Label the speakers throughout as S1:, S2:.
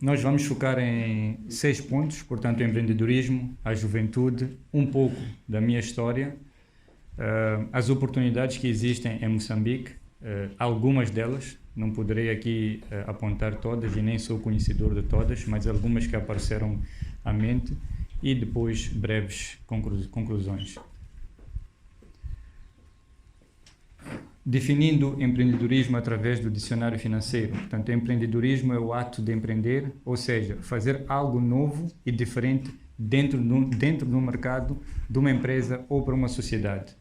S1: Nós vamos focar em 6 pontos, portanto, o empreendedorismo, a juventude, um pouco da minha história, as oportunidades que existem em Moçambique, algumas delas, não poderei aqui apontar todas e nem sou conhecedor de todas, mas algumas que apareceram à mente, e depois breves conclusões. Definindo empreendedorismo através do dicionário financeiro. Portanto, empreendedorismo é o ato de empreender, ou seja, fazer algo novo e diferente dentro do mercado de uma empresa ou para uma sociedade.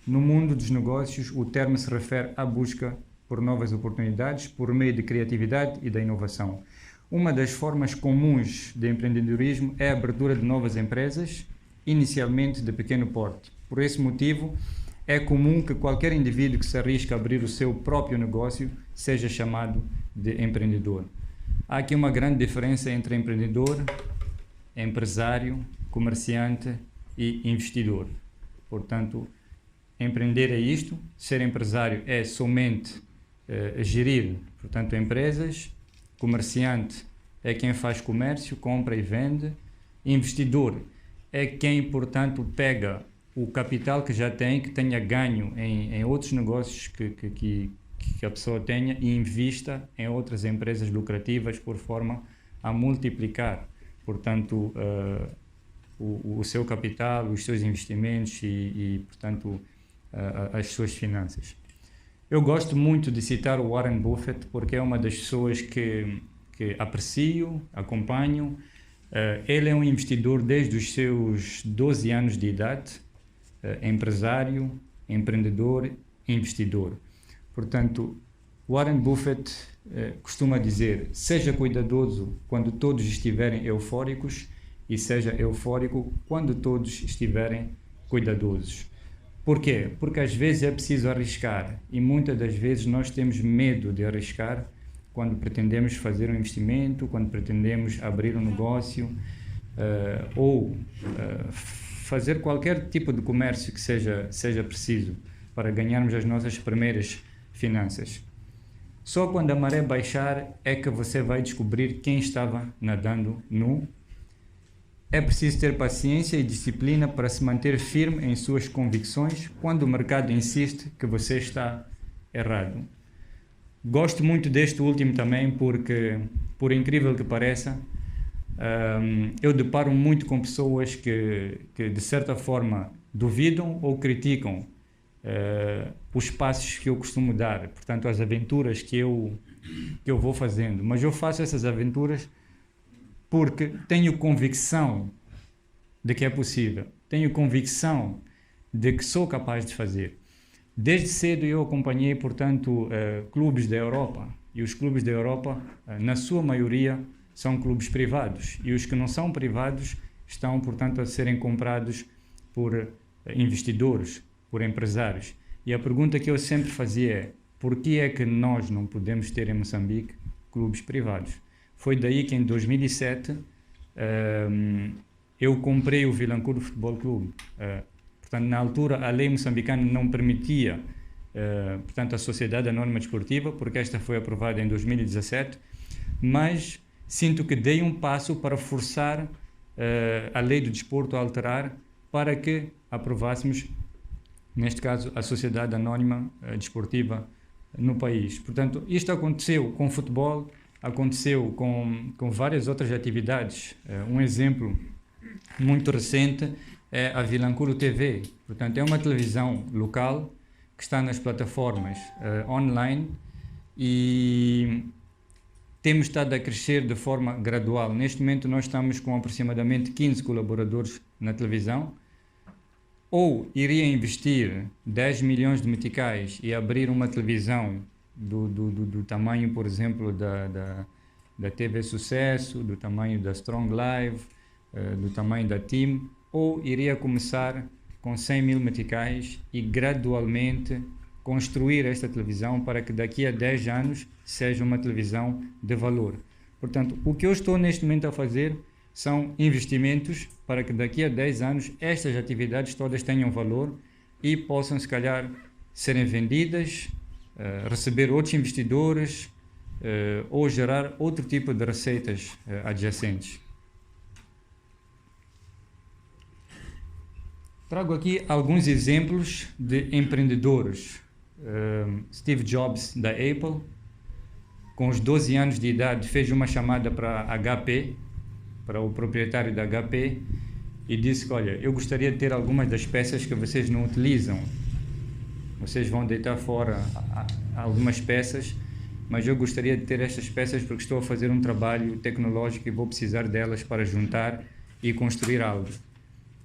S1: No mundo dos negócios, o termo se refere à busca por novas oportunidades por meio de criatividade e da inovação. Uma das formas comuns de empreendedorismo é a abertura de novas empresas, inicialmente de pequeno porte. Por esse motivo, é comum que qualquer indivíduo que se arrisque a abrir o seu próprio negócio seja chamado de empreendedor. Há aqui uma grande diferença entre empreendedor, empresário, comerciante e investidor. Portanto, empreender é isto, ser empresário é somente gerir, portanto, empresas, comerciante é quem faz comércio, compra e vende, investidor é quem, portanto, pega o capital que já tem, que tenha ganho em outros negócios que a pessoa tenha e invista em outras empresas lucrativas por forma a multiplicar, portanto, o seu capital, os seus investimentos portanto, as suas finanças. Eu gosto muito de citar o Warren Buffett porque é uma das pessoas que aprecio, acompanho. Ele é um investidor desde os seus 12 anos de idade, empresário, empreendedor, investidor. Portanto, Warren Buffett costuma dizer: seja cuidadoso quando todos estiverem eufóricos e seja eufórico quando todos estiverem cuidadosos. Por quê? Porque às vezes é preciso arriscar e muitas das vezes nós temos medo de arriscar quando pretendemos fazer um investimento, quando pretendemos abrir um negócio ou fazer qualquer tipo de comércio que seja preciso para ganharmos as nossas primeiras finanças. Só quando a maré baixar é que você vai descobrir quem estava nadando nu. É preciso ter paciência e disciplina para se manter firme em suas convicções quando o mercado insiste que você está errado. Gosto muito deste último também porque, por incrível que pareça, eu deparo muito com pessoas que de certa forma duvidam ou criticam os passos que eu costumo dar, portanto as aventuras que eu vou fazendo, mas eu faço essas aventuras porque tenho convicção de que é possível, tenho convicção de que sou capaz de fazer. Desde cedo eu acompanhei, portanto, clubes da Europa, e os clubes da Europa, na sua maioria, são clubes privados, e os que não são privados estão, portanto, a serem comprados por investidores, por empresários. E a pergunta que eu sempre fazia é: por que é que nós não podemos ter em Moçambique clubes privados? Foi daí que em 2007 eu comprei o Vilanculo Futebol Clube. Portanto, na altura a lei moçambicana não permitia, portanto, a Sociedade Anónima Desportiva, porque esta foi aprovada em 2017, mas sinto que dei um passo para forçar a lei do desporto a alterar para que aprovássemos, neste caso, a Sociedade Anónima Desportiva no país. Portanto, isto aconteceu com o futebol, aconteceu com várias outras atividades. Um exemplo muito recente é a Vilanculo TV. Portanto, é uma televisão local que está nas plataformas online e temos estado a crescer de forma gradual. Neste momento nós estamos com aproximadamente 15 colaboradores na televisão. Ou iria investir 10 milhões de meticais e abrir uma televisão do tamanho, por exemplo, da TV Sucesso, do tamanho da Strong Live, do tamanho da Team, ou iria começar com 100 mil meticais e gradualmente construir esta televisão para que daqui a 10 anos seja uma televisão de valor. Portanto, o que eu estou neste momento a fazer são investimentos para que daqui a 10 anos estas atividades todas tenham valor e possam, se calhar, serem vendidas, receber outros investidores, ou gerar outro tipo de receitas adjacentes. Trago aqui alguns exemplos de empreendedores. Steve Jobs, da Apple, com os 12 anos de idade, fez uma chamada para HP, para o proprietário da HP, e disse que, olha, eu gostaria de ter algumas das peças que vocês não utilizam. Vocês vão deitar fora algumas peças, mas eu gostaria de ter estas peças porque estou a fazer um trabalho tecnológico e vou precisar delas para juntar e construir algo.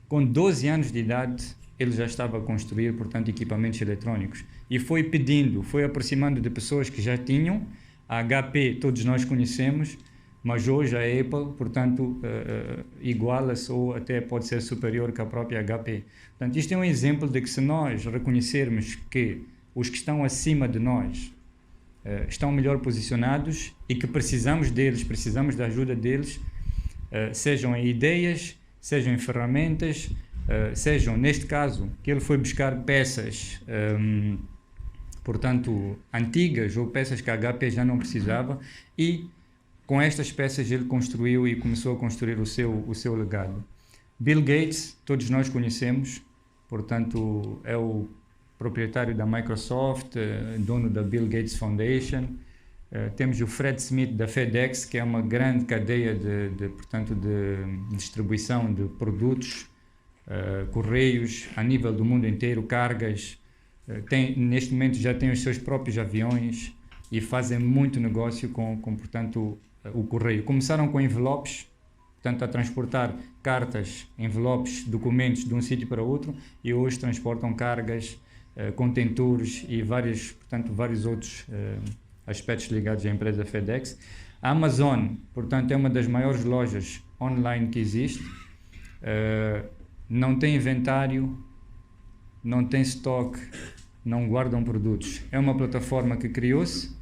S1: Com 12 anos de idade, ele já estava a construir, portanto, equipamentos eletrónicos. E foi pedindo, foi aproximando de pessoas que já tinham. A HP todos nós conhecemos, mas hoje a Apple, portanto, iguala-se ou até pode ser superior que a própria HP. Portanto, isto é um exemplo de que se nós reconhecermos que os que estão acima de nós estão melhor posicionados e que precisamos deles, precisamos da ajuda deles, sejam em ideias, sejam em ferramentas, sejam, neste caso, que ele foi buscar peças, portanto, antigas ou peças que a HP já não precisava, e com estas peças ele construiu e começou a construir o seu legado. Bill Gates, todos nós conhecemos, portanto, é o proprietário da Microsoft, dono da Bill Gates Foundation. Temos o Fred Smith da FedEx, que é uma grande cadeia portanto, de distribuição de produtos, correios a nível do mundo inteiro, cargas. Neste momento já tem os seus próprios aviões e fazem muito negócio com portanto, o correio. Começaram com envelopes, portanto, a transportar cartas, envelopes, documentos de um sítio para outro, e hoje transportam cargas, contentores e vários outros aspectos ligados à empresa FedEx. A Amazon, portanto, é uma das maiores lojas online que existe, não tem inventário, não tem estoque, não guardam produtos. É uma plataforma que criou-se,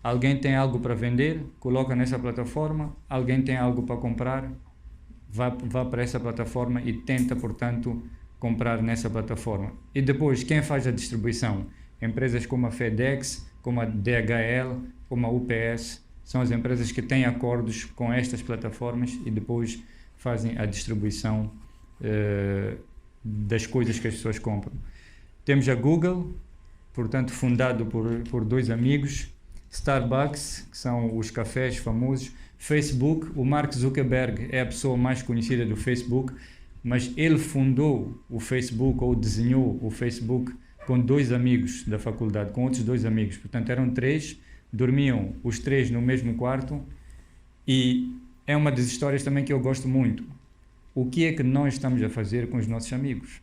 S1: alguém tem algo para vender, coloca nessa plataforma, alguém tem algo para comprar, vá para essa plataforma e tenta, portanto, comprar nessa plataforma. E depois, quem faz a distribuição? Empresas como a FedEx, como a DHL, como a UPS, são as empresas que têm acordos com estas plataformas e depois fazem a distribuição das coisas que as pessoas compram. Temos a Google, portanto, fundado por dois amigos, Starbucks, que são os cafés famosos, Facebook. O Mark Zuckerberg é a pessoa mais conhecida do Facebook, mas ele fundou o Facebook, ou desenhou o Facebook, com dois amigos da faculdade, com outros dois amigos. Portanto, eram três, dormiam os três no mesmo quarto, e é uma das histórias também que eu gosto muito. O que é que nós estamos a fazer com os nossos amigos?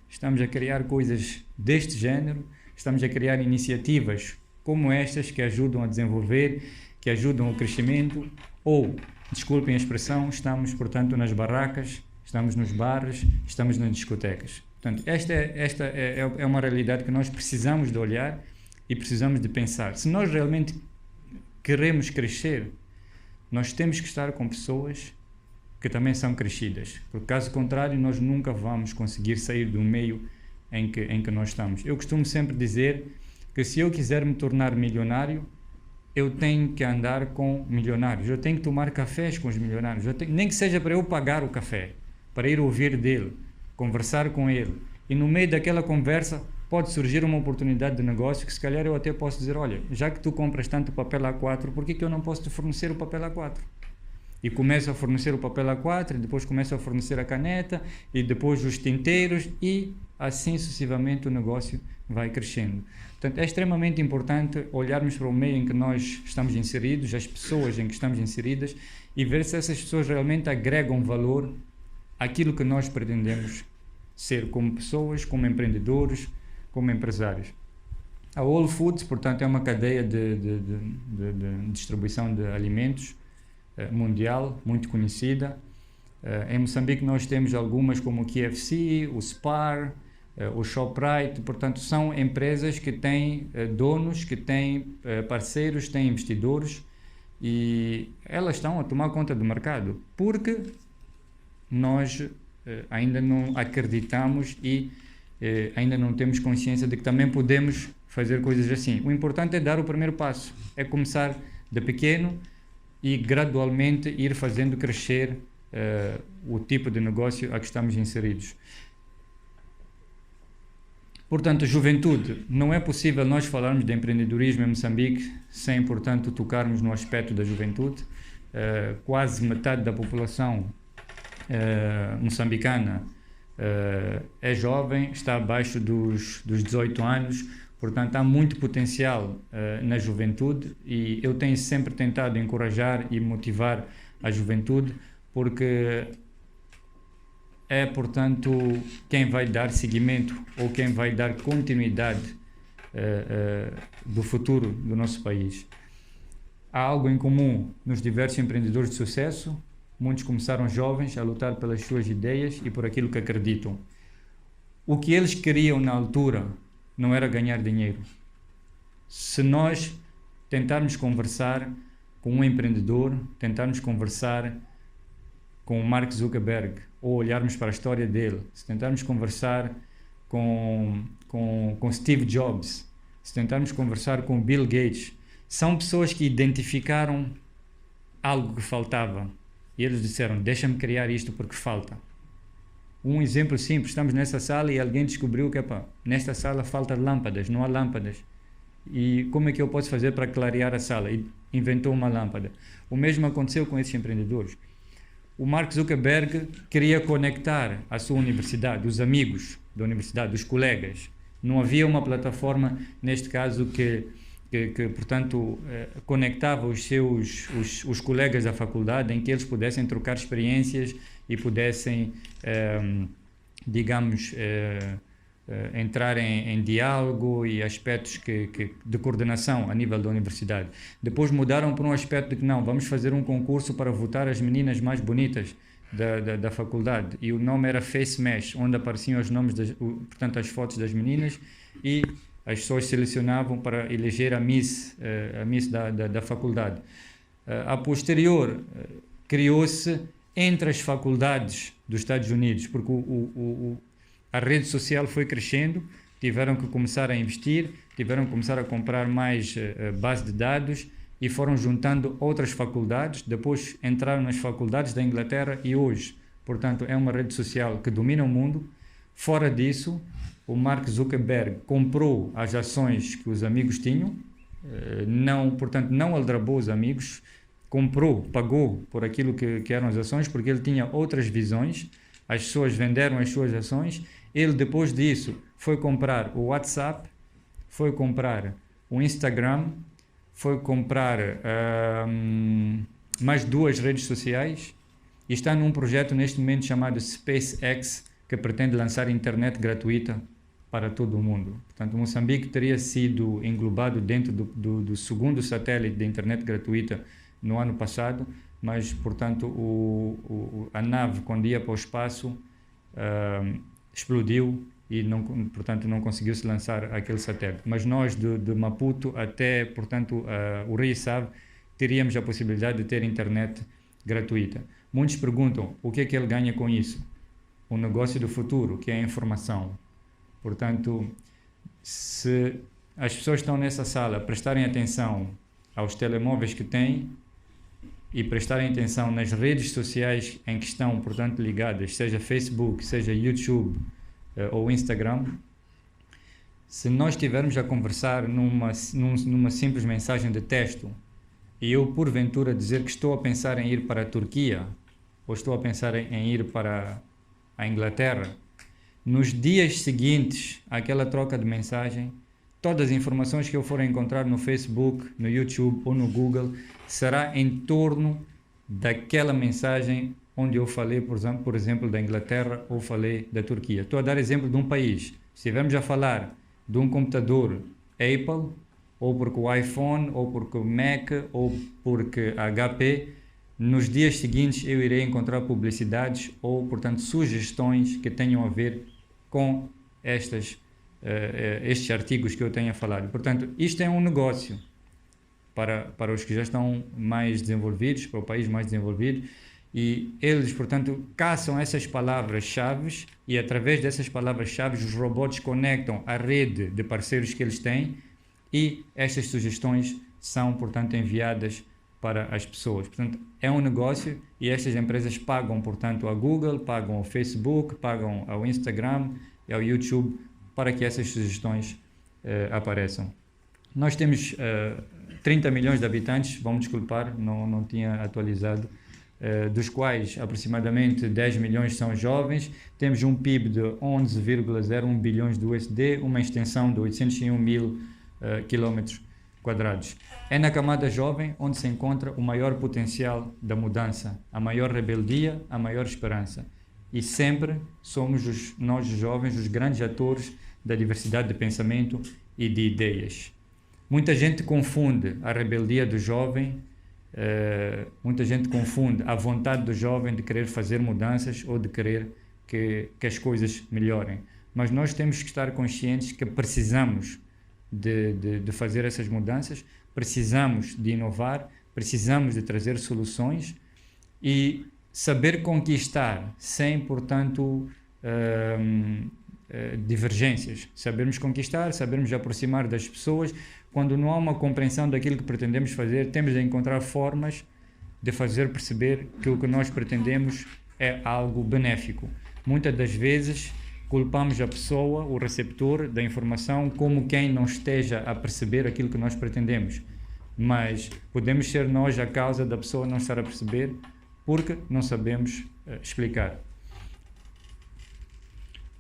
S1: Estamos a criar coisas deste género, estamos a criar iniciativas como estas que ajudam a desenvolver, que ajudam o crescimento, ou, desculpem a expressão, estamos, portanto, nas barracas, estamos nos bares, estamos nas discotecas. Portanto, esta é uma realidade que nós precisamos de olhar e precisamos de pensar. Se nós realmente queremos crescer, nós temos que estar com pessoas que também são crescidas, porque caso contrário nós nunca vamos conseguir sair do meio em que nós estamos. Eu costumo sempre dizer que se eu quiser me tornar milionário, eu tenho que andar com milionários, eu tenho que tomar cafés com os milionários, nem que seja para eu pagar o café, para ir ouvir dele, conversar com ele, e no meio daquela conversa pode surgir uma oportunidade de negócio que se calhar eu até posso dizer, olha, já que tu compras tanto papel A4, por que eu não posso te fornecer o papel A4? E começo a fornecer o papel A4, e depois começo a fornecer a caneta, e depois os tinteiros, e assim sucessivamente o negócio vai crescendo. Portanto, é extremamente importante olharmos para o meio em que nós estamos inseridos, as pessoas em que estamos inseridas, e ver se essas pessoas realmente agregam valor àquilo que nós pretendemos ser como pessoas, como empreendedores, como empresários. A Whole Foods, portanto, é uma cadeia de distribuição de alimentos mundial, muito conhecida. Em Moçambique nós temos algumas como o KFC, o Spar, o Shoprite. Portanto, são empresas que têm donos, que têm parceiros, têm investidores, e elas estão a tomar conta do mercado porque nós ainda não acreditamos e ainda não temos consciência de que também podemos fazer coisas assim. O importante é dar o primeiro passo, é começar de pequeno e gradualmente ir fazendo crescer o tipo de negócio a que estamos inseridos. Portanto, juventude, não é possível nós falarmos de empreendedorismo em Moçambique sem, portanto, tocarmos no aspecto da juventude. Quase metade da população moçambicana é jovem, está abaixo dos 18 anos, portanto há muito potencial na juventude e eu tenho sempre tentado encorajar e motivar a juventude porque é, portanto, quem vai dar seguimento ou quem vai dar continuidade do futuro do nosso país. Há algo em comum nos diversos empreendedores de sucesso. Muitos começaram jovens a lutar pelas suas ideias e por aquilo que acreditam. O que eles queriam na altura não era ganhar dinheiro. Se nós tentarmos conversar com um empreendedor, tentarmos conversar com o Mark Zuckerberg, ou olharmos para a história dele, se tentarmos conversar com Steve Jobs, se tentarmos conversar com Bill Gates, são pessoas que identificaram algo que faltava e eles disseram, deixa-me criar isto porque falta. Um exemplo simples, estamos nessa sala e alguém descobriu que nesta sala falta lâmpadas, não há lâmpadas. E como é que eu posso fazer para clarear a sala? E inventou uma lâmpada. O mesmo aconteceu com esses empreendedores. O Mark Zuckerberg queria conectar a sua universidade, os amigos da universidade, os colegas. Não havia uma plataforma, neste caso, que portanto, conectava os colegas da faculdade em que eles pudessem trocar experiências e pudessem, digamos, entrar em diálogo e aspectos de coordenação a nível da universidade. Depois mudaram para um aspecto de que não, vamos fazer um concurso para votar as meninas mais bonitas da faculdade, e o nome era Face Mesh, onde apareciam os nomes, portanto as fotos das meninas, e as pessoas selecionavam para eleger a Miss da faculdade. A posterior, criou-se entre as faculdades dos Estados Unidos, porque a rede social foi crescendo, tiveram que começar a investir, tiveram que começar a comprar mais base de dados e foram juntando outras faculdades, depois entraram nas faculdades da Inglaterra e hoje, portanto, é uma rede social que domina o mundo. Fora disso, o Mark Zuckerberg comprou as ações que os amigos tinham, portanto, não aldrabou os amigos, comprou, pagou por aquilo que eram as ações, porque ele tinha outras visões, as pessoas venderam as suas ações, ele depois disso foi comprar o WhatsApp, foi comprar o Instagram, foi comprar mais 2 redes sociais e está num projeto neste momento chamado SpaceX, que pretende lançar internet gratuita para todo o mundo. Portanto, Moçambique teria sido englobado dentro do segundo satélite de internet gratuita no ano passado, mas, portanto, a nave, quando ia para o espaço, explodiu e, portanto, não conseguiu-se lançar aquele satélite. Mas nós, de Maputo até, portanto, o Rio Save, teríamos a possibilidade de ter internet gratuita. Muitos perguntam, o que é que ele ganha com isso? O negócio do futuro, que é a informação. Portanto, se as pessoas estão nessa sala prestarem atenção aos telemóveis que têm e prestarem atenção nas redes sociais em que estão, portanto, ligadas, seja Facebook, seja YouTube ou Instagram, se nós estivermos a conversar numa simples mensagem de texto e eu, porventura, dizer que estou a pensar em ir para a Turquia ou estou a pensar em ir para a Inglaterra, nos dias seguintes àquela troca de mensagem, todas as informações que eu for encontrar no Facebook, no YouTube ou no Google será em torno daquela mensagem onde eu falei, por exemplo, da Inglaterra ou falei da Turquia. Estou a dar exemplo de um país. Se estivermos a falar de um computador Apple, ou porque o iPhone, ou porque o Mac, ou porque a HP, nos dias seguintes eu irei encontrar publicidades ou, portanto, sugestões que tenham a ver com estes artigos que eu tenho a falar. Portanto, isto é um negócio para os que já estão mais desenvolvidos, para o país mais desenvolvido, e eles, portanto, caçam essas palavras-chave e através dessas palavras-chave os robôs conectam a rede de parceiros que eles têm e estas sugestões são, portanto, enviadas para as pessoas. Portanto, é um negócio e estas empresas pagam, portanto, a Google, pagam ao Facebook, pagam ao Instagram e ao YouTube para que essas sugestões apareçam. Nós temos 30 milhões de habitantes, vamos desculpar, não tinha atualizado, dos quais aproximadamente 10 milhões são jovens, temos um PIB de 11,01 bilhões de USD, uma extensão de 801 mil quilómetros quadrados. É na camada jovem onde se encontra o maior potencial da mudança, a maior rebeldia, a maior esperança. E sempre somos nós jovens os grandes atores da diversidade de pensamento e de ideias. Muita gente confunde a rebeldia do jovem, muita gente confunde a vontade do jovem de querer fazer mudanças ou de querer que as coisas melhorem. Mas nós temos que estar conscientes que precisamos de fazer essas mudanças, precisamos de inovar, precisamos de trazer soluções e saber conquistar sem, portanto, divergências. Sabermos conquistar, sabermos aproximar das pessoas. Quando não há uma compreensão daquilo que pretendemos fazer, temos de encontrar formas de fazer perceber que o que nós pretendemos é algo benéfico. Muitas das vezes culpamos a pessoa, o receptor da informação, como quem não esteja a perceber aquilo que nós pretendemos. Mas podemos ser nós a causa da pessoa não estar a perceber porque não sabemos explicar.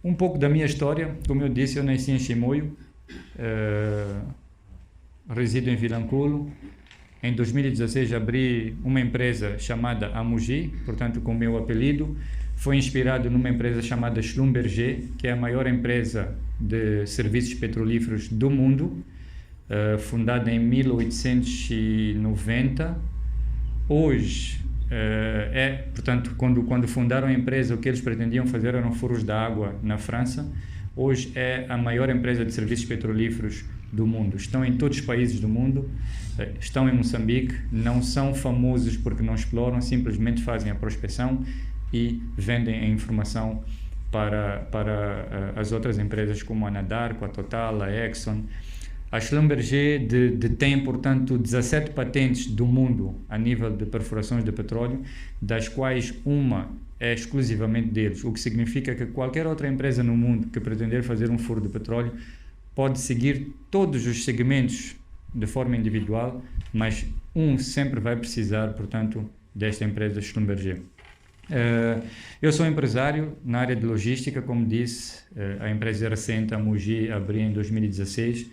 S1: Um pouco da minha história, como eu disse, eu nasci em Chimoio, resido em Vilanculo. Em 2016 abri uma empresa chamada Amugi, portanto com o meu apelido. Foi inspirado numa empresa chamada Schlumberger, que é a maior empresa de serviços petrolíferos do mundo, fundada em 1890. Hoje, portanto, quando fundaram a empresa, o que eles pretendiam fazer eram furos de água na França. Hoje é a maior empresa de serviços petrolíferos do mundo. Estão em todos os países do mundo, estão em Moçambique, não são famosos porque não exploram, simplesmente fazem a prospecção e vendem a informação para as outras empresas como a Anadarko, a Total, a Exxon. A Schlumberger detém, portanto, 17 patentes do mundo a nível de perfurações de petróleo, das quais uma é exclusivamente deles, o que significa que qualquer outra empresa no mundo que pretender fazer um furo de petróleo pode seguir todos os segmentos de forma individual, mas sempre vai precisar, portanto, desta empresa Schlumberger. Eu sou empresário na área de logística, como disse, a empresa recente, a Mugi, abri em 2016,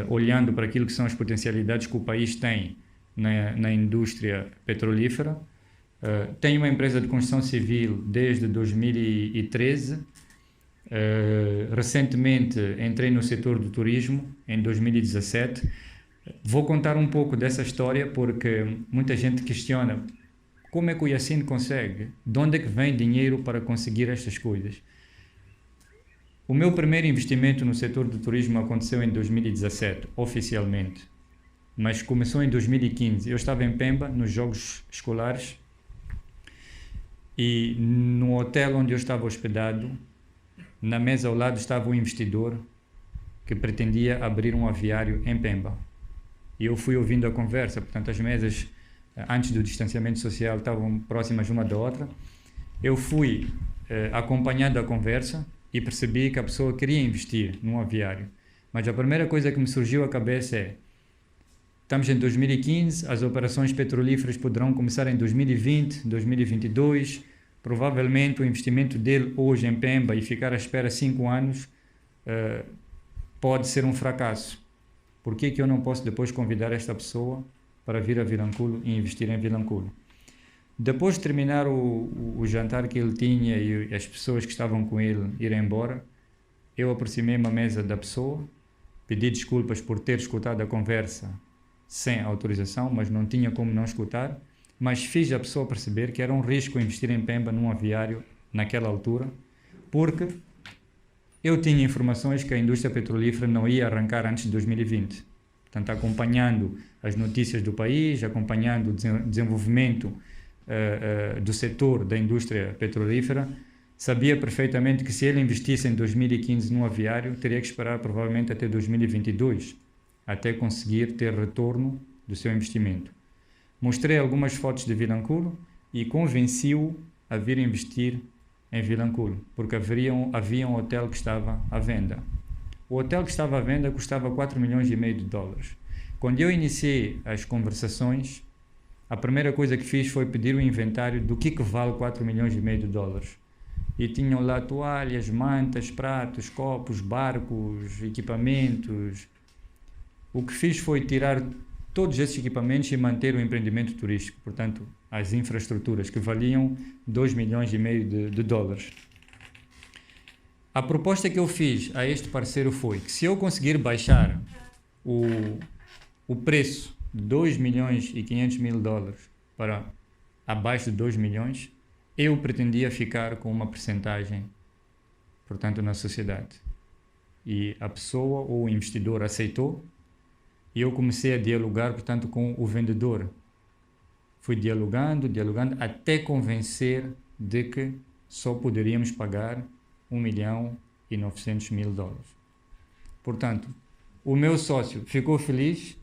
S1: olhando para aquilo que são as potencialidades que o país tem na indústria petrolífera. Tenho uma empresa de construção civil desde 2013. Recentemente entrei no setor do turismo em 2017. Vou contar um pouco dessa história porque muita gente questiona como é que o Yassine consegue, de onde é que vem dinheiro para conseguir estas coisas. O meu primeiro investimento no setor do turismo aconteceu em 2017, oficialmente, mas começou em 2015. Eu estava em Pemba, nos Jogos Escolares, e no hotel onde eu estava hospedado, na mesa ao lado estava um investidor que pretendia abrir um aviário em Pemba. E eu fui ouvindo a conversa, portanto as mesas antes do distanciamento social estavam próximas uma da outra. Eu fui acompanhando a conversa e percebi que a pessoa queria investir num aviário. Mas a primeira coisa que me surgiu à cabeça é: estamos em 2015, as operações petrolíferas poderão começar em 2020, 2022. Provavelmente o investimento dele hoje em Pemba e ficar à espera 5 anos pode ser um fracasso. Por que eu não posso depois convidar esta pessoa para vir a Vilanculo e investir em Vilanculo? Depois de terminar o jantar que ele tinha e as pessoas que estavam com ele irem embora, eu aproximei-me à mesa da pessoa, pedi desculpas por ter escutado a conversa sem autorização, mas não tinha como não escutar, mas fiz a pessoa perceber que era um risco investir em Pemba num aviário naquela altura, porque eu tinha informações que a indústria petrolífera não ia arrancar antes de 2020. Portanto, acompanhando as notícias do país, acompanhando o desenvolvimento do setor da indústria petrolífera, sabia perfeitamente que se ele investisse em 2015 no aviário, teria que esperar provavelmente até 2022, até conseguir ter retorno do seu investimento. Mostrei algumas fotos de Vilanculo e convenci-o a vir investir em Vilanculo, porque havia um hotel que estava à venda. O hotel que estava à venda custava 4 milhões e meio de dólares. Quando eu iniciei as conversações, a primeira coisa que fiz foi pedir o inventário do que vale 4 milhões e meio de dólares. E tinham lá toalhas, mantas, pratos, copos, barcos, equipamentos. O que fiz foi tirar todos esses equipamentos e manter o empreendimento turístico, portanto, as infraestruturas que valiam 2 milhões e meio de dólares. A proposta que eu fiz a este parceiro foi que se eu conseguir baixar o preço de 2 milhões e 500 mil dólares para abaixo de 2 milhões, eu pretendia ficar com uma percentagem, portanto, na sociedade. E a pessoa ou o investidor aceitou e eu comecei a dialogar, portanto, com o vendedor. Fui dialogando, até convencer de que só poderíamos pagar 1 milhão e 900 mil dólares. Portanto, o meu sócio ficou feliz,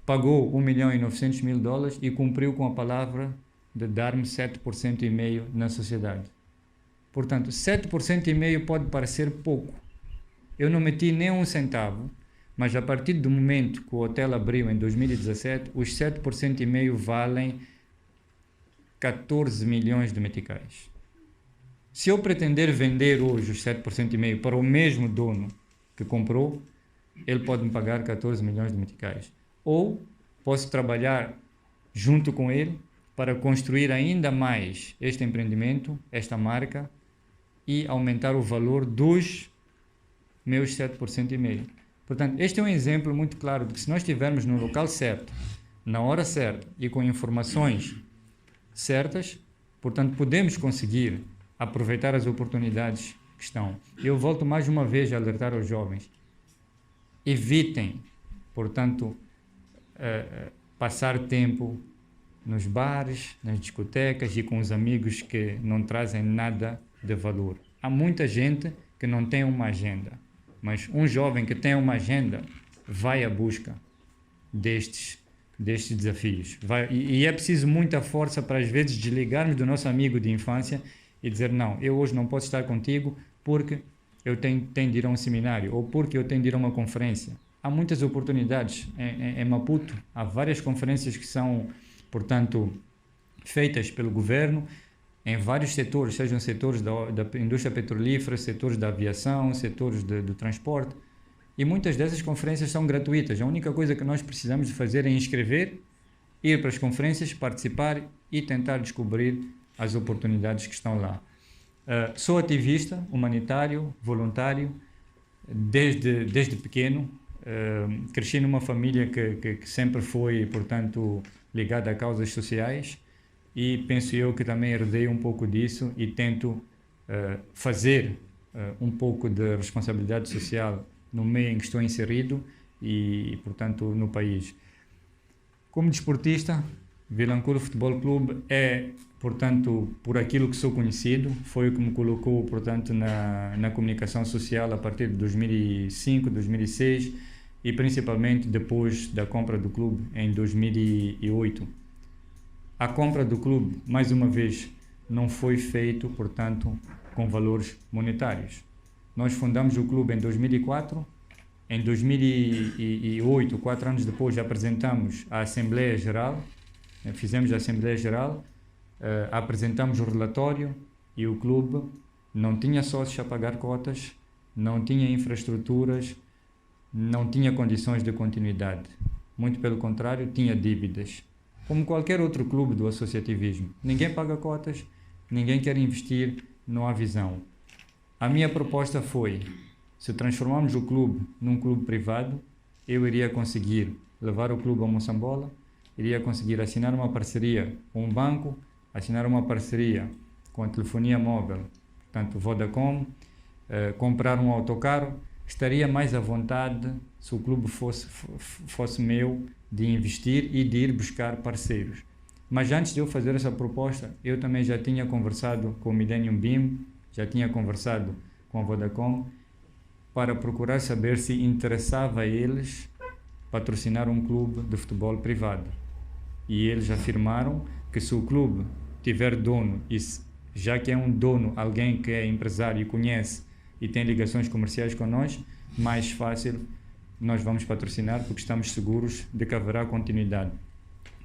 S1: pagou 1 milhão e 900 mil dólares e cumpriu com a palavra de dar-me 7,5% na sociedade. Portanto, 7,5% pode parecer pouco. Eu não meti nem um centavo, mas a partir do momento que o hotel abriu em 2017, os 7,5% valem 14 milhões de meticais. Se eu pretender vender hoje os 7,5% para o mesmo dono que comprou, ele pode me pagar 14 milhões de meticais. Ou posso trabalhar junto com ele para construir ainda mais este empreendimento, esta marca, e aumentar o valor dos meus 7,5%. Portanto, este é um exemplo muito claro de que se nós estivermos no local certo, na hora certa e com informações certas, portanto, podemos conseguir aproveitar as oportunidades que estão. Eu volto mais uma vez a alertar aos jovens. Evitem, portanto, passar tempo nos bares, nas discotecas e com os amigos que não trazem nada de valor. Há muita gente que não tem uma agenda, mas um jovem que tem uma agenda vai à busca destes desafios. E é preciso muita força para, às vezes, desligarmos do nosso amigo de infância e dizer, não, eu hoje não posso estar contigo porque eu tenho de ir a um seminário ou porque eu tenho de ir a uma conferência. Há muitas oportunidades em Maputo, há várias conferências que são, portanto, feitas pelo governo em vários setores, sejam setores da indústria petrolífera, setores da aviação, setores do transporte, e muitas dessas conferências são gratuitas. A única coisa que nós precisamos de fazer é inscrever, ir para as conferências, participar e tentar descobrir as oportunidades que estão lá. Sou ativista, humanitário, voluntário, desde pequeno. Cresci numa família que sempre foi, portanto, ligada a causas sociais e penso eu que também herdei um pouco disso e tento fazer um pouco de responsabilidade social no meio em que estou inserido e, portanto, no país. Como desportista, Vilanculo Futebol Clube é, portanto, por aquilo que sou conhecido, foi o que me colocou, portanto, na comunicação social a partir de 2005, 2006 e principalmente depois da compra do clube em 2008. A compra do clube, mais uma vez, não foi feito, portanto, com valores monetários. Nós fundamos o clube em 2004, em 2008, 4 anos depois, apresentamos a Assembleia Geral, fizemos a Assembleia Geral, apresentamos o relatório e o clube não tinha sócios a pagar cotas, não tinha infraestruturas, não tinha condições de continuidade. Muito pelo contrário, tinha dívidas. Como qualquer outro clube do associativismo. Ninguém paga cotas, ninguém quer investir, não há visão. A minha proposta foi, se transformarmos o clube num clube privado, eu iria conseguir levar o clube a Moçambola, iria conseguir assinar uma parceria com um banco, assinar uma parceria com a telefonia móvel, portanto Vodacom, comprar um autocarro, estaria mais à vontade se o clube fosse meu de investir e de ir buscar parceiros. Mas antes de eu fazer essa proposta, eu também já tinha conversado com o Millennium Beam, já tinha conversado com a Vodacom, para procurar saber se interessava a eles patrocinar um clube de futebol privado. E eles afirmaram que se o clube tiver dono, e já que é um dono, alguém que é empresário e conhece e tem ligações comerciais connosco, mais fácil nós vamos patrocinar, porque estamos seguros de que haverá continuidade.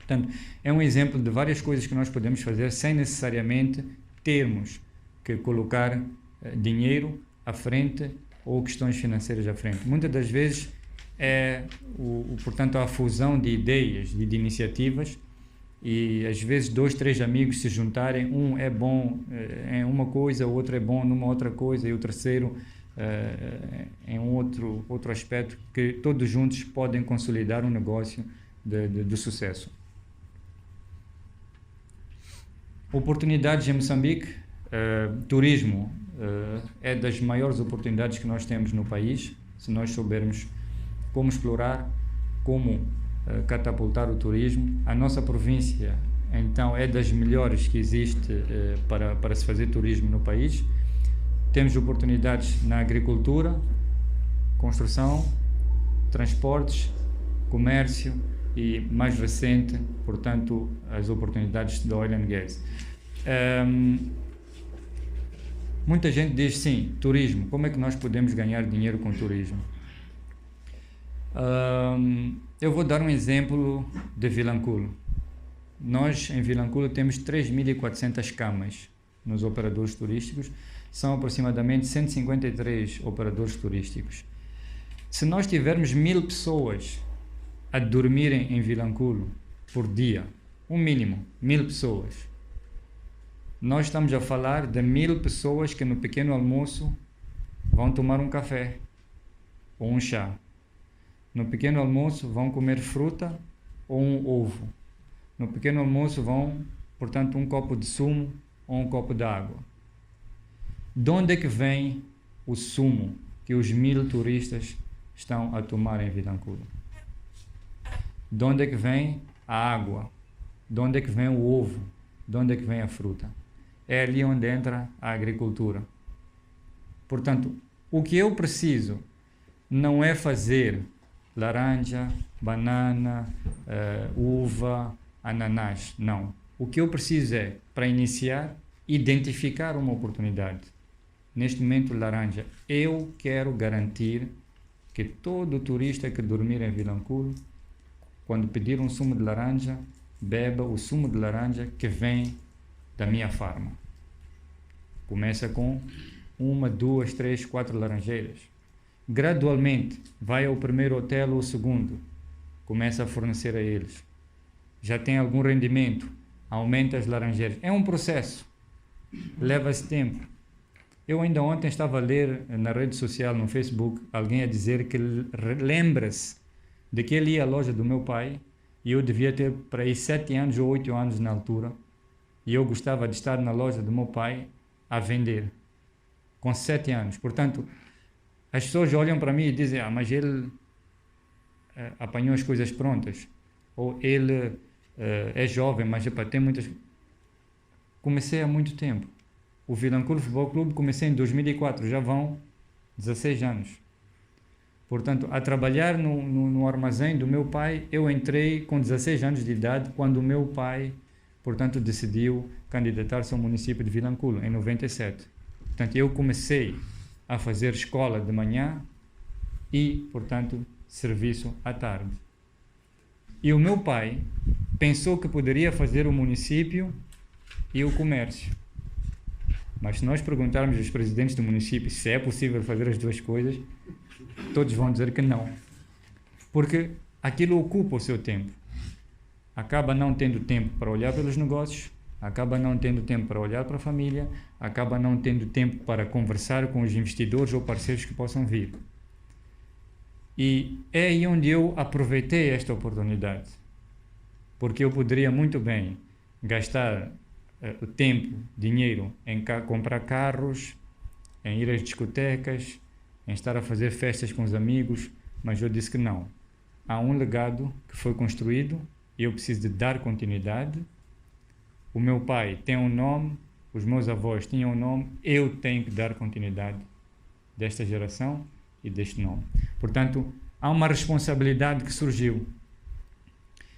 S1: Portanto, é um exemplo de várias coisas que nós podemos fazer sem necessariamente termos que colocar dinheiro à frente ou questões financeiras à frente. Muitas das vezes é portanto, a fusão de ideias e de iniciativas, e às vezes 2, 3 amigos se juntarem, um é bom em uma coisa, o outro é bom numa outra coisa e o terceiro em um outro aspecto, que todos juntos podem consolidar um negócio de sucesso. Oportunidades em Moçambique. Turismo é das maiores oportunidades que nós temos no país, se nós soubermos como explorar, como catapultar o turismo. A nossa província, então, é das melhores que existe para se fazer turismo no país. Temos oportunidades na agricultura, construção, transportes, comércio e, mais recente, portanto, as oportunidades da oil and gas. Muita gente diz, sim, turismo, como é que nós podemos ganhar dinheiro com turismo? Eu vou dar um exemplo de Vilanculo. Nós, em Vilanculo, temos 3.400 camas nos operadores turísticos, são aproximadamente 153 operadores turísticos. Se nós tivermos 1.000 pessoas a dormirem em Vilanculo por dia, um mínimo, 1.000 pessoas, nós estamos a falar de 1.000 pessoas que no pequeno almoço vão tomar um café ou um chá. No pequeno almoço vão comer fruta ou um ovo. No pequeno almoço vão, portanto, um copo de sumo ou um copo de água. De onde é que vem o sumo que os 1.000 turistas estão a tomar em Vilanculo? De onde é que vem a água? De onde é que vem o ovo? De onde é que vem a fruta? É ali onde entra a agricultura. Portanto, o que eu preciso não é fazer laranja, banana, uva, ananás, não. O que eu preciso é, para iniciar, identificar uma oportunidade. Neste momento, laranja. Eu quero garantir que todo turista que dormir em Vilanculo, quando pedir um sumo de laranja, beba o sumo de laranja que vem da minha farma. Começa com 1, 2, 3, 4 laranjeiras. Gradualmente, vai ao primeiro hotel ou ao segundo, começa a fornecer a eles. Já tem algum rendimento, aumenta as laranjeiras. É um processo, leva-se tempo. Eu ainda ontem estava a ler na rede social, no Facebook, alguém a dizer que lembra-se de que ele ia à loja do meu pai e eu devia ter para aí 7 anos ou 8 anos na altura, e eu gostava de estar na loja do meu pai a vender, com 7 anos. Portanto, as pessoas olham para mim e dizem, mas ele apanhou as coisas prontas, ou ele é jovem, mas tem muitas... Comecei há muito tempo. O Vilanculo Futebol Clube comecei em 2004, já vão 16 anos. Portanto, a trabalhar no armazém do meu pai, eu entrei com 16 anos de idade, quando o meu pai, portanto, decidiu candidatar-se ao município de Vilanculo, em 97. Portanto, eu comecei a fazer escola de manhã e, portanto, serviço à tarde. E o meu pai pensou que poderia fazer o município e o comércio. Mas se nós perguntarmos aos presidentes do município se é possível fazer as duas coisas, todos vão dizer que não. Porque aquilo ocupa o seu tempo. Acaba não tendo tempo para olhar pelos negócios, acaba não tendo tempo para olhar para a família, acaba não tendo tempo para conversar com os investidores ou parceiros que possam vir. E é aí onde eu aproveitei esta oportunidade. Porque eu poderia muito bem gastar o tempo, dinheiro, em comprar carros, em ir às discotecas, em estar a fazer festas com os amigos, mas eu disse que não. Há um legado que foi construído e eu preciso de dar continuidade o meu pai tem um nome, os meus avós tinham um nome, eu tenho que dar continuidade desta geração e deste nome. Portanto, há uma responsabilidade que surgiu.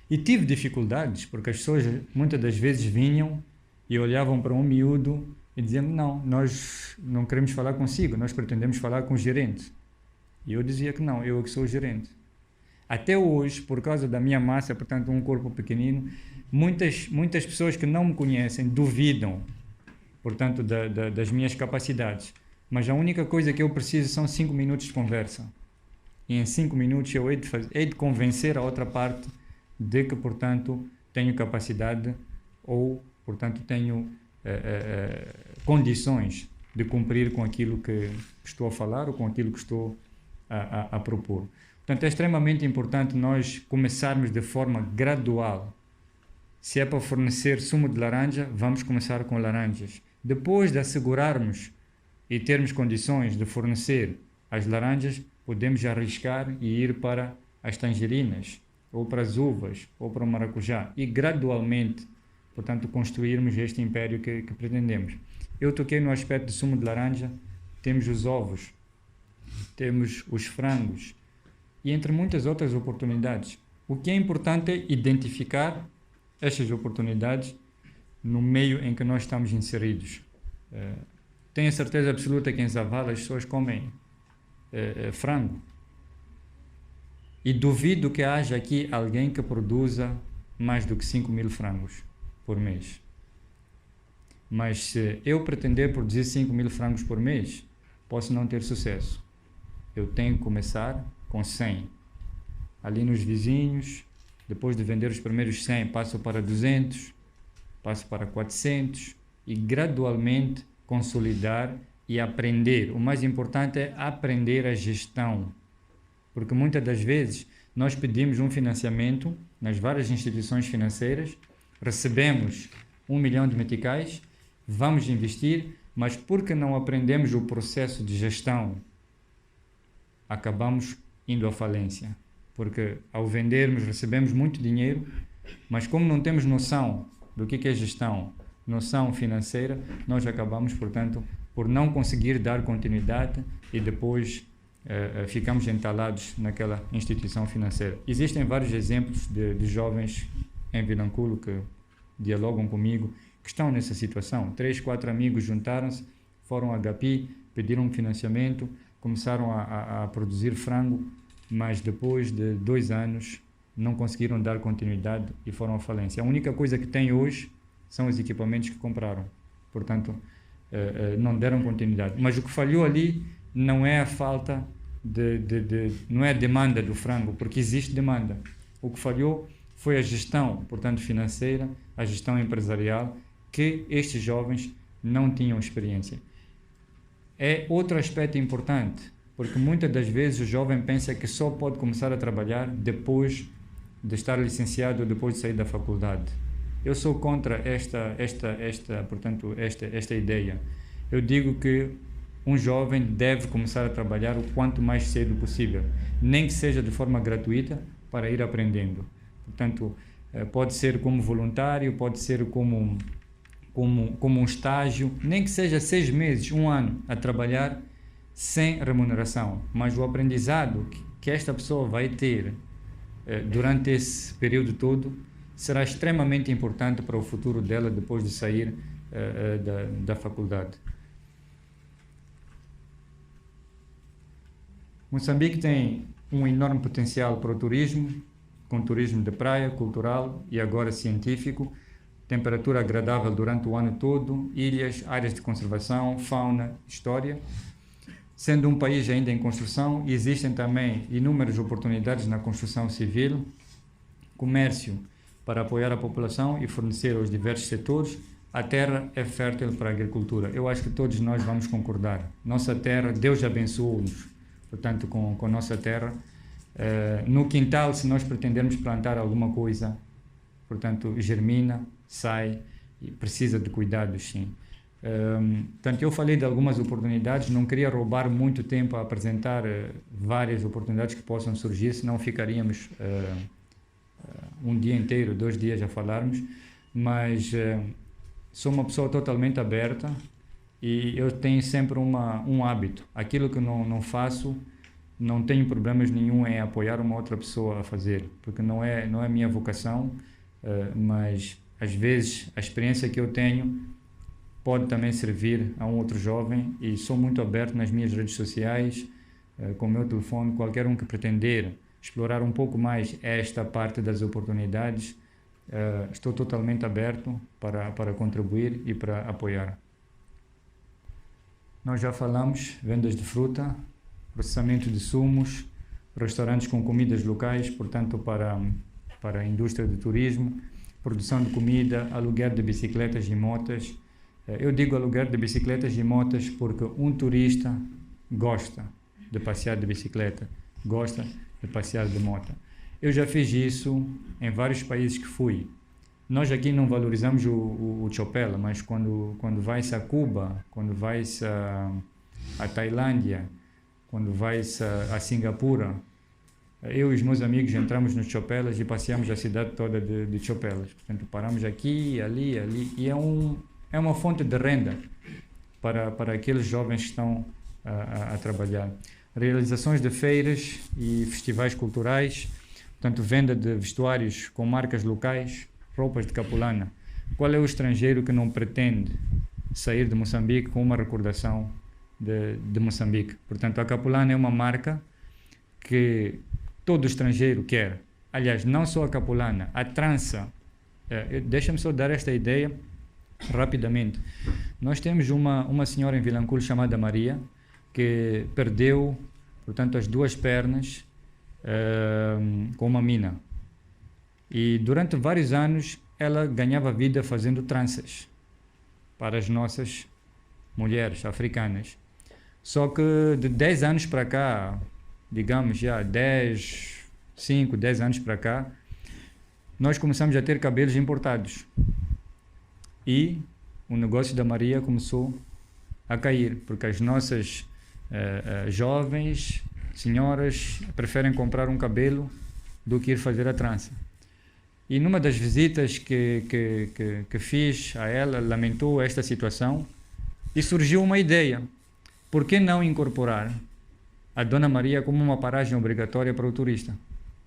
S1: E tive dificuldades, porque as pessoas muitas das vezes vinham e olhavam para um miúdo e diziam: não, nós não queremos falar consigo, nós pretendemos falar com o gerente. E eu dizia que não, eu é que sou o gerente. Até hoje, por causa da minha massa, portanto um corpo pequenino, muitas pessoas que não me conhecem duvidam, portanto, das minhas capacidades. Mas a única coisa que eu preciso são 5 minutos de conversa. E em 5 minutos eu hei de convencer a outra parte de que, portanto, tenho capacidade ou, portanto, tenho condições de cumprir com aquilo que estou a falar ou com aquilo que estou a propor. Portanto, é extremamente importante nós começarmos de forma gradual. Se é para fornecer sumo de laranja, vamos começar com laranjas. Depois de assegurarmos e termos condições de fornecer as laranjas, podemos arriscar e ir para as tangerinas, ou para as uvas, ou para o maracujá, e gradualmente, portanto, construirmos este império que pretendemos. Eu toquei no aspecto de sumo de laranja, temos os ovos, temos os frangos, e entre muitas outras oportunidades. O que é importante é identificar estas oportunidades no meio em que nós estamos inseridos. Tenho a certeza absoluta que em Zavala as pessoas comem frango. E duvido que haja aqui alguém que produza mais do que 5.000 frangos por mês. Mas se eu pretender produzir 5.000 frangos por mês, posso não ter sucesso. Eu tenho que começar com 100. Ali nos vizinhos, depois de vender os primeiros 100, passo para 200, passo para 400 e gradualmente consolidar e aprender. O mais importante é aprender a gestão, porque muitas das vezes nós pedimos um financiamento nas várias instituições financeiras, recebemos 1 milhão de meticais, vamos investir, mas porque não aprendemos o processo de gestão, acabamos indo à falência. Porque ao vendermos recebemos muito dinheiro, mas como não temos noção do que é gestão, noção financeira, nós acabamos, portanto, por não conseguir dar continuidade e depois ficamos entalados naquela instituição financeira. Existem vários exemplos de jovens em Vilanculo que dialogam comigo, que estão nessa situação. 3, 4 amigos juntaram-se, foram a Gapi, pediram um financiamento, começaram a produzir frango, mas depois de 2 anos não conseguiram dar continuidade e foram à falência. A única coisa que tem hoje são os equipamentos que compraram. Portanto, não deram continuidade. Mas o que falhou ali não é a falta não é a demanda do frango, porque existe demanda. O que falhou foi a gestão, portanto, financeira, a gestão empresarial, que estes jovens não tinham experiência. É outro aspecto importante, porque muitas das vezes o jovem pensa que só pode começar a trabalhar depois de estar licenciado ou depois de sair da faculdade. Eu sou contra esta ideia. Eu digo que um jovem deve começar a trabalhar o quanto mais cedo possível, nem que seja de forma gratuita, para ir aprendendo. Portanto, pode ser como voluntário, pode ser como um estágio, nem que seja 6 meses, 1 ano a trabalhar sem remuneração, mas o aprendizado que esta pessoa vai ter durante esse período todo será extremamente importante para o futuro dela depois de sair da faculdade. Moçambique tem um enorme potencial para o turismo, com turismo de praia, cultural e agora científico, temperatura agradável durante o ano todo, ilhas, áreas de conservação, fauna, história. Sendo um país ainda em construção, existem também inúmeras oportunidades na construção civil, comércio para apoiar a população e fornecer aos diversos setores. A terra é fértil para a agricultura. Eu acho que todos nós vamos concordar. Nossa terra, Deus abençoou-nos, portanto, com a nossa terra. No quintal, se nós pretendermos plantar alguma coisa, portanto, germina, sai e precisa de cuidados, sim. Portanto, eu falei de algumas oportunidades, não queria roubar muito tempo a apresentar várias oportunidades que possam surgir, senão ficaríamos um dia inteiro, 2 dias a falarmos, mas sou uma pessoa totalmente aberta e eu tenho sempre um hábito. Aquilo que não faço, não tenho problemas nenhum em apoiar uma outra pessoa a fazer, porque não é a minha vocação, mas às vezes a experiência que eu tenho pode também servir a um outro jovem e sou muito aberto nas minhas redes sociais, com o meu telefone, qualquer um que pretender explorar um pouco mais esta parte das oportunidades, estou totalmente aberto para contribuir e para apoiar. Nós já falamos vendas de fruta, processamento de sumos, restaurantes com comidas locais, portanto para a indústria do turismo, produção de comida, aluguer de bicicletas e motas. Eu digo aluguer de bicicletas e motas porque um turista gosta de passear de bicicleta, gosta de passear de moto. Eu já fiz isso em vários países que fui. Nós aqui não valorizamos o chopela, mas quando vais a Cuba, quando vais a Tailândia, quando vais a Singapura, eu e os meus amigos entramos nos chopelas e passeamos a cidade toda de chopelas. Portanto, paramos aqui, ali, e é uma fonte de renda para aqueles jovens que estão a trabalhar. Realizações de feiras e festivais culturais, portanto, venda de vestuários com marcas locais, roupas de capulana. Qual é o estrangeiro que não pretende sair de Moçambique com uma recordação de Moçambique? Portanto, a capulana é uma marca que todo estrangeiro quer. Aliás, não só a capulana, a trança. Deixa-me só dar esta ideia rapidamente. Nós temos uma senhora em Vilanculo chamada Maria, que perdeu, portanto, as duas pernas com uma mina. E durante vários anos ela ganhava vida fazendo tranças para as nossas mulheres africanas. Só que de 10 anos para cá, digamos já 5, 10 anos para cá, nós começamos a ter cabelos importados. E o negócio da Maria começou a cair, porque as nossas jovens senhoras preferem comprar um cabelo do que ir fazer a trança. E numa das visitas que fiz a ela, lamentou esta situação e surgiu uma ideia. Por que não incorporar a Dona Maria como uma paragem obrigatória para o turista?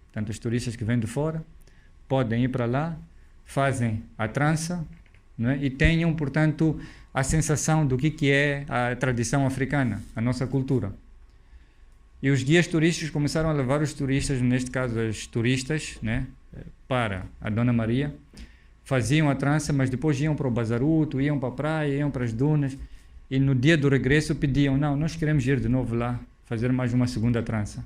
S1: Portanto, os turistas que vêm de fora podem ir para lá, fazem a trança, não é? E tenham, portanto, a sensação do que é a tradição africana, a nossa cultura. E os guias turísticos começaram a levar os turistas, neste caso as turistas, né, para a Dona Maria, faziam a trança, mas depois iam para o Bazaruto, iam para a praia, iam para as dunas, e no dia do regresso pediam, não, nós queremos ir de novo lá, fazer mais uma segunda trança,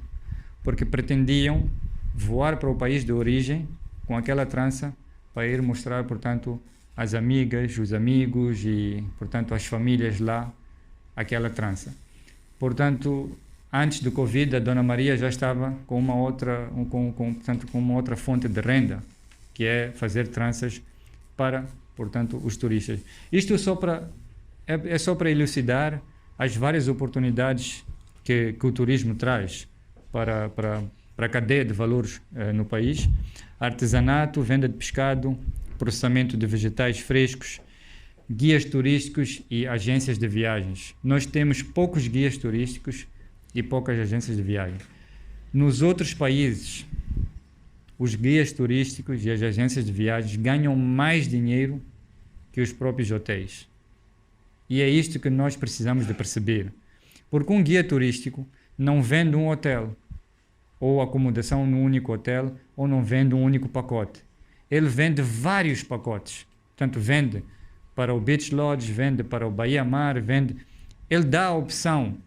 S1: porque pretendiam voar para o país de origem com aquela trança para ir mostrar, portanto, às amigas, os amigos e, portanto, às famílias lá, aquela trança. Portanto, antes do Covid, a Dona Maria já estava com uma outra, portanto, com uma outra fonte de renda, que é fazer tranças para, portanto, os turistas. Isto é só para elucidar as várias oportunidades que o turismo traz para a cadeia de valores no país. Artesanato, venda de pescado, processamento de vegetais frescos, guias turísticos e agências de viagens. Nós temos poucos guias turísticos e poucas agências de viagem. Nos outros países, os guias turísticos e as agências de viagens ganham mais dinheiro que os próprios hotéis. E é isto que nós precisamos de perceber. Porque um guia turístico não vende um hotel, ou acomodação num único hotel, ou não vende um único pacote. Ele vende vários pacotes. Portanto, vende para o Beach Lodge, vende para o Bahia Mar, vende... Ele dá a opção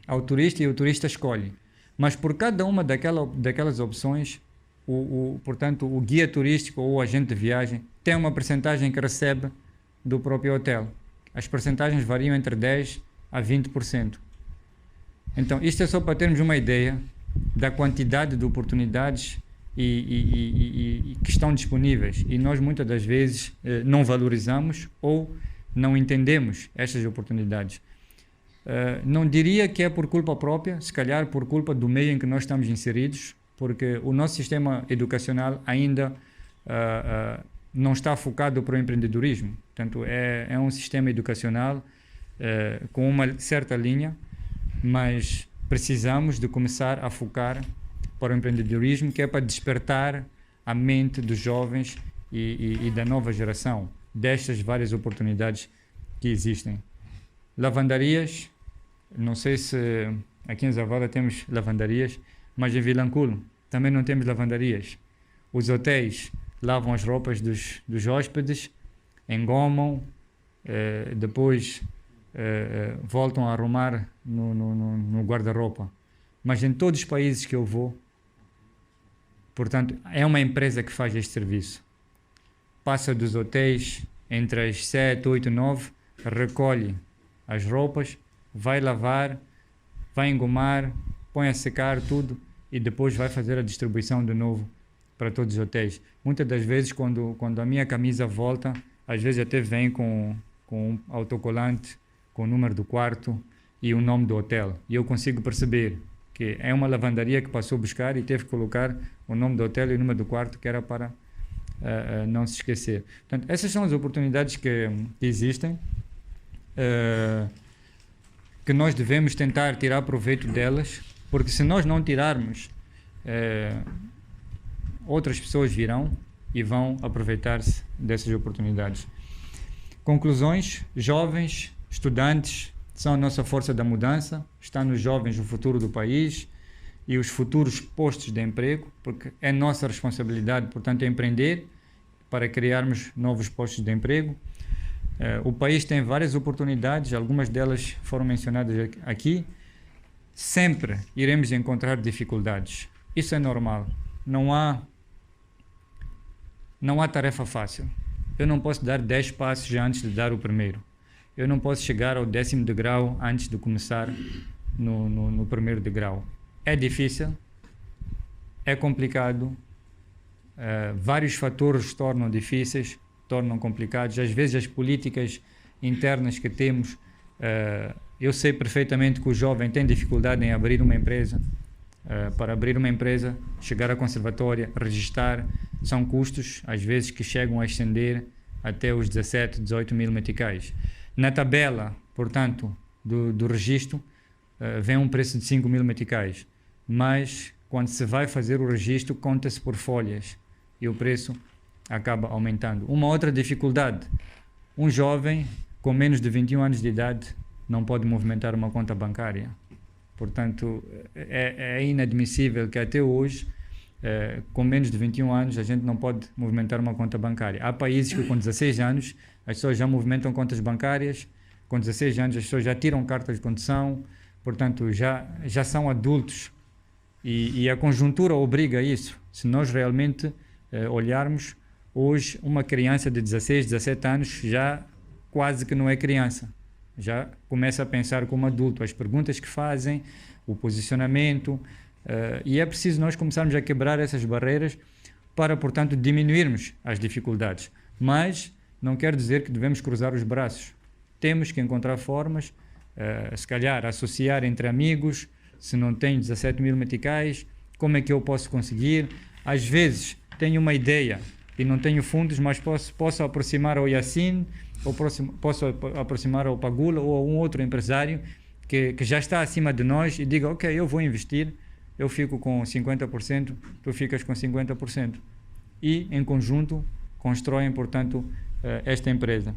S1: ao turista e o turista escolhe. Mas por cada uma daquelas opções, portanto, o guia turístico ou o agente de viagem tem uma percentagem que recebe do próprio hotel. As percentagens variam entre 10% a 20%. Então, isto é só para termos uma ideia da quantidade de oportunidades e que estão disponíveis. E nós, muitas das vezes, não valorizamos ou não entendemos estas oportunidades. Não diria que é por culpa própria, se calhar por culpa do meio em que nós estamos inseridos, porque o nosso sistema educacional ainda não está focado para o empreendedorismo. Portanto, é um sistema educacional com uma certa linha, mas precisamos de começar a focar para o empreendedorismo, que é para despertar a mente dos jovens e da nova geração, destas várias oportunidades que existem. Lavandarias, não sei se aqui em Zavala temos lavandarias, mas em Vilanculo também não temos lavandarias. Os hotéis lavam as roupas dos hóspedes, engomam, depois voltam a arrumar no guarda-roupa. Mas em todos os países que eu vou, portanto, é uma empresa que faz este serviço. Passa dos hotéis entre as 7, 8, 9, recolhe as roupas, vai lavar, vai engomar, põe a secar tudo e depois vai fazer a distribuição de novo para todos os hotéis. Muitas das vezes, quando a minha camisa volta, às vezes até vem com um autocolante, com o número do quarto e o nome do hotel. E eu consigo perceber que é uma lavandaria que passou a buscar e teve que colocar o nome do hotel e o número do quarto, que era para não se esquecer. Portanto, essas são as oportunidades que existem, que nós devemos tentar tirar proveito delas, porque se nós não tirarmos, outras pessoas virão e vão aproveitar-se dessas oportunidades. Conclusões: jovens, estudantes são a nossa força da mudança, está nos jovens o futuro do país e os futuros postos de emprego, porque é nossa responsabilidade, portanto, empreender para criarmos novos postos de emprego. O país tem várias oportunidades, algumas delas foram mencionadas aqui. Sempre iremos encontrar dificuldades, isso é normal, não há tarefa fácil. Eu não posso dar 10 passos já antes de dar o primeiro. Eu não posso chegar ao 10º degrau antes de começar no primeiro degrau. É difícil, é complicado, vários fatores tornam difíceis, tornam complicados. Às vezes as políticas internas que temos, eu sei perfeitamente que o jovem tem dificuldade em abrir uma empresa. Para abrir uma empresa, chegar à conservatória, registrar, são custos, às vezes, que chegam a ascender até os 17, 18 mil meticais. Na tabela, portanto, do registro, vem um preço de 5 mil meticais, mas quando se vai fazer o registro, conta-se por folhas e o preço acaba aumentando. Uma outra dificuldade: um jovem com menos de 21 anos de idade não pode movimentar uma conta bancária. Portanto, é inadmissível que até hoje, com menos de 21 anos, a gente não pode movimentar uma conta bancária. Há países que com 16 anos as pessoas já movimentam contas bancárias, com 16 anos as pessoas já tiram cartas de condução, portanto já são adultos e a conjuntura obriga a isso. Se nós realmente olharmos, hoje uma criança de 16, 17 anos já quase que não é criança. Já começa a pensar como adulto, as perguntas que fazem, o posicionamento, e é preciso nós começarmos a quebrar essas barreiras para, portanto, diminuirmos as dificuldades. Mas não quer dizer que devemos cruzar os braços. Temos que encontrar formas, se calhar associar entre amigos. Se não tenho 17 mil meticais, como é que eu posso conseguir? Às vezes tenho uma ideia e não tenho fundos, mas posso aproximar ao Yacine, ou posso aproximar ao Pagula ou a um outro empresário que já está acima de nós e diga: ok, eu vou investir, eu fico com 50%, tu ficas com 50%. E, em conjunto, constroem, portanto, esta empresa.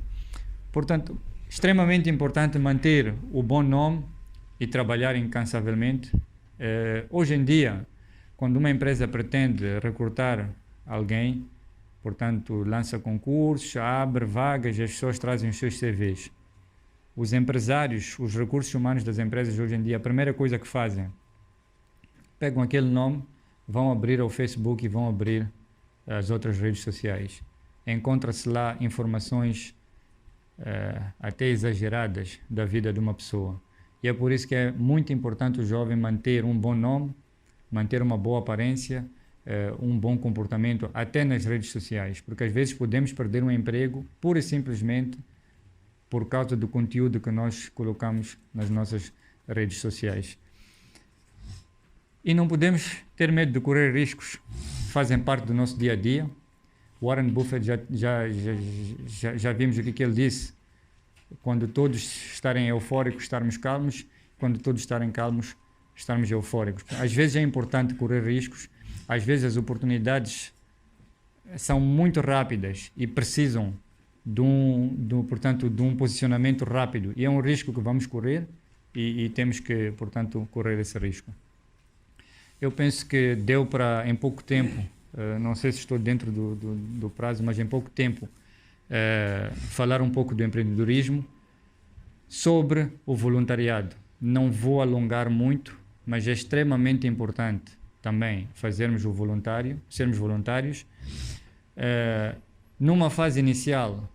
S1: Portanto, extremamente importante manter o bom nome e trabalhar incansavelmente. Hoje em dia, quando uma empresa pretende recrutar alguém, portanto, lança concursos, abre vagas e as pessoas trazem os seus CVs. Os empresários, os recursos humanos das empresas hoje em dia, a primeira coisa que fazem, pegam aquele nome, vão abrir ao Facebook e vão abrir as outras redes sociais. Encontra-se lá informações até exageradas da vida de uma pessoa. E é por isso que é muito importante o jovem manter um bom nome, manter uma boa aparência, um bom comportamento até nas redes sociais, porque às vezes podemos perder um emprego pura e simplesmente por causa do conteúdo que nós colocamos nas nossas redes sociais. E não podemos ter medo de correr riscos, fazem parte do nosso dia a dia. Warren Buffett já vimos o que ele disse. Quando todos estarem eufóricos, estarmos calmos. Quando todos estarem calmos, estarmos eufóricos. Às vezes é importante correr riscos. Às vezes as oportunidades são muito rápidas e precisam portanto, de um posicionamento rápido. E é um risco que vamos correr e temos que, portanto, correr esse risco. Eu penso que deu para, em pouco tempo, não sei se estou dentro do prazo, mas em pouco tempo, falar um pouco do empreendedorismo, sobre o voluntariado. Não vou alongar muito, mas é extremamente importante também fazermos o voluntário, sermos voluntários. Numa fase inicial,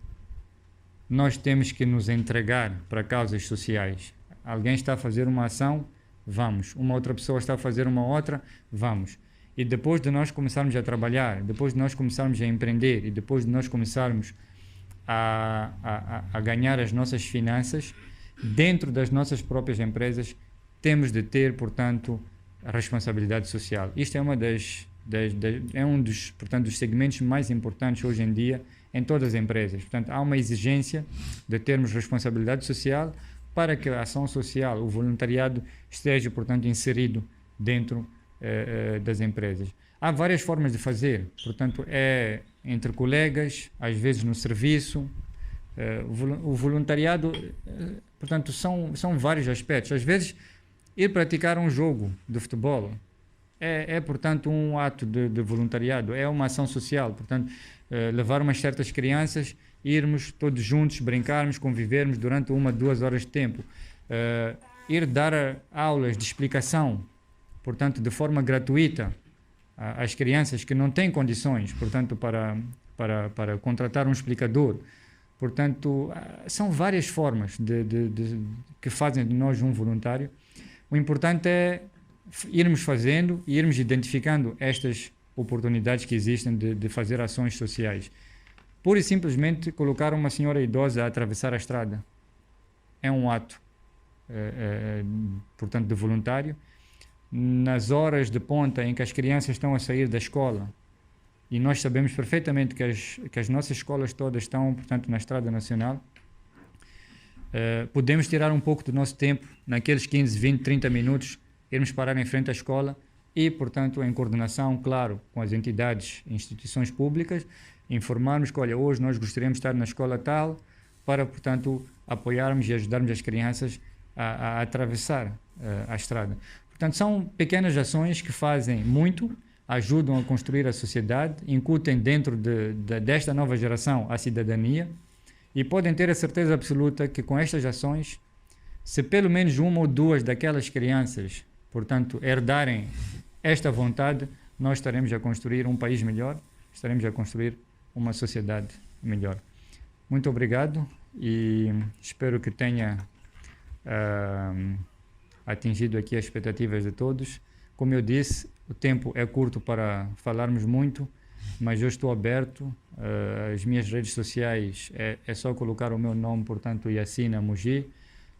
S1: nós temos que nos entregar para causas sociais. Alguém está a fazer uma ação, vamos. Uma outra pessoa está a fazer uma outra, vamos. E depois de nós começarmos a trabalhar, depois de nós começarmos a empreender e depois de nós começarmos a ganhar as nossas finanças, dentro das nossas próprias empresas, temos de ter, portanto, a responsabilidade social. Isto é um dos, portanto, dos segmentos mais importantes hoje em dia em todas as empresas. Portanto, há uma exigência de termos responsabilidade social para que a ação social, o voluntariado, esteja, portanto, inserido dentro das empresas. Há várias formas de fazer, portanto, é entre colegas, às vezes no serviço. O voluntariado, portanto, são vários aspectos. Às vezes, ir praticar um jogo de futebol portanto, um ato de voluntariado, é uma ação social. Portanto, levar umas certas crianças, irmos todos juntos, brincarmos, convivermos durante 1-2 horas de tempo. Ir dar aulas de explicação, portanto, de forma gratuita, às crianças que não têm condições, portanto, para contratar um explicador. Portanto, são várias formas que fazem de nós um voluntário. O importante é irmos fazendo e irmos identificando estas oportunidades que existem de fazer ações sociais. Pura e simplesmente colocar uma senhora idosa a atravessar a estrada é um ato, portanto, de voluntário. Nas horas de ponta em que as crianças estão a sair da escola, e nós sabemos perfeitamente que as nossas escolas todas estão, portanto, na Estrada Nacional, podemos tirar um pouco do nosso tempo, naqueles 15, 20, 30 minutos, irmos parar em frente à escola e, portanto, em coordenação, claro, com as entidades e instituições públicas, informarmos que, olha, hoje nós gostaríamos de estar na escola tal, para, portanto, apoiarmos e ajudarmos as crianças a atravessar a estrada. Portanto, são pequenas ações que fazem muito, ajudam a construir a sociedade, incutem dentro desta nova geração a cidadania, e podem ter a certeza absoluta que com estas ações, se pelo menos uma ou duas daquelas crianças, portanto, herdarem esta vontade, nós estaremos a construir um país melhor, estaremos a construir uma sociedade melhor. Muito obrigado e espero que tenha atingido aqui as expectativas de todos. Como eu disse, o tempo é curto para falarmos muito, mas eu estou aberto. As minhas redes sociais é só colocar o meu nome, portanto, Yassine Muji.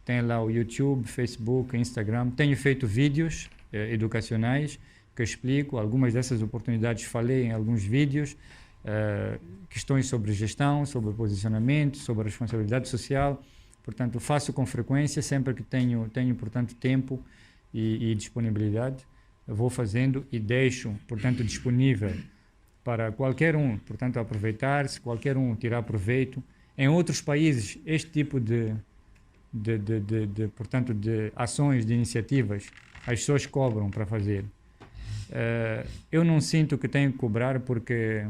S1: Tem lá o YouTube, Facebook, Instagram. Tenho feito vídeos educacionais que explico algumas dessas oportunidades. Falei em alguns vídeos, questões sobre gestão, sobre posicionamento, sobre responsabilidade social. Portanto, faço com frequência, sempre que tenho portanto, tempo e disponibilidade. Eu vou fazendo e deixo, portanto, disponível para qualquer um, portanto, aproveitar-se, qualquer um tirar proveito. Em outros países, este tipo portanto, de ações, de iniciativas, as pessoas cobram para fazer. Eu não sinto que tenho que cobrar, porque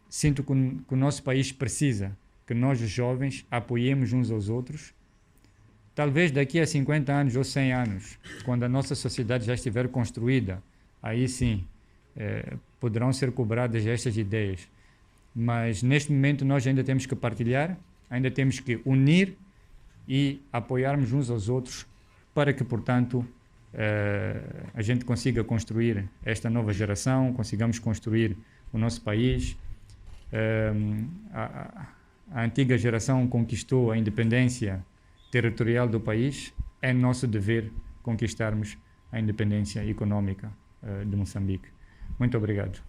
S1: sinto que o nosso país precisa que nós, os jovens, apoiemos uns aos outros. Talvez daqui a 50 anos ou 100 anos, quando a nossa sociedade já estiver construída, aí sim poderão ser cobradas estas ideias. Mas neste momento nós ainda temos que partilhar, ainda temos que unir e apoiarmos uns aos outros para que, portanto, a gente consiga construir esta nova geração, consigamos construir o nosso país. A antiga geração conquistou a independência territorial do país, é nosso dever conquistarmos a independência econômica de Moçambique. Muito obrigado.